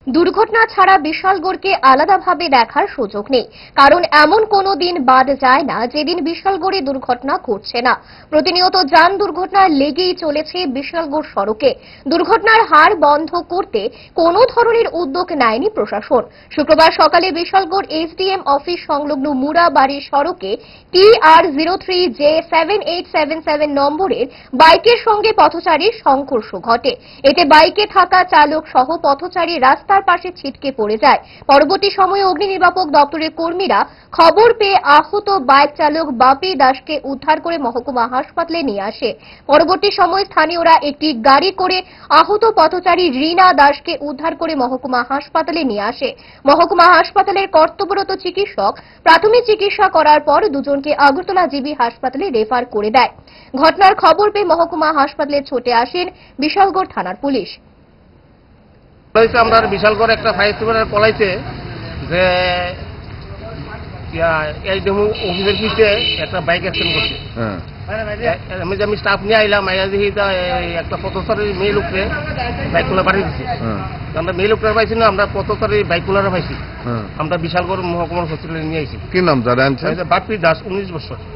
দুর্ঘটনা ছাড়া বিশালগড়কে আলাদাভাবে দেখার সুযোগ নেই, কারণ এমন কোনো দিন বাদ যায় না যেদিন বিশালগড়ে দুর্ঘটনা ঘটছে না। প্রতিনিয়ত যান দুর্ঘটনা লেগেই চলেছে বিশালগড় সড়কে। দুর্ঘটনার হার বন্ধ করতে কোনো ধরনের উদ্যোগ নেয়নি প্রশাসন। শুক্রবার সকালে বিশালগড় এসডিএম অফিস সংলগ্ন মুড়াবাড়ি সড়কে TR03J7877 নম্বরের বাইকের সঙ্গে পথচারীর সংঘর্ষ ঘটে। এতে বাইকে থাকা চালক সহ পথচারী রাস্তার পাশে ছিটকে পড়ে যায়। পরবর্তী সময়ে অগ্নি নির্বাপক দপ্তরের কর্মীরা খবর পেয়ে আহত বাইক চালক বাপি দাসকে উদ্ধার করে মহকুমা হাসপাতালে নিয়ে আসে। পরবর্তী সময়ে স্থানীয়রা একটি গাড়ি করে আহত পথচারী রীনা দাসকে উদ্ধার করে মহকুমা হাসপাতালে নিয়ে আসে। মহকুমা হাসপাতালের কর্তব্যরত চিকিৎসক প্রাথমিক চিকিৎসা করার পর দুজনকে আগরতলা জিবি হাসপাতালে রেফার করে দেয়। ঘটনার খবর পেয়ে মহকুমা হাসপাতালে ছুটে আসেন বিশালগড় থানার পুলিশ। আমরা বিশালগড় একটা ফায়ার সার্ভিসের পলাইছে যে অফিসের পিছিয়ে একটা বাইক অ্যাক্সিডেন্ট করছে। আমি স্টাফ নিয়ে আইলাম, আইয়া দেখি একটা পথচারী মেয়ে লোকরে বাইকগুলো পাঠিয়ে দিচ্ছে। আমরা মেয়ে লোকরা পাইছি না, আমরা পথচারী বাইকগুলো পাইছি। আমরা বিশালগড় মহকুমার হসপিটালে নিয়ে আইছি। কি নাম জানেন? বাপি দাস, 19 বছর।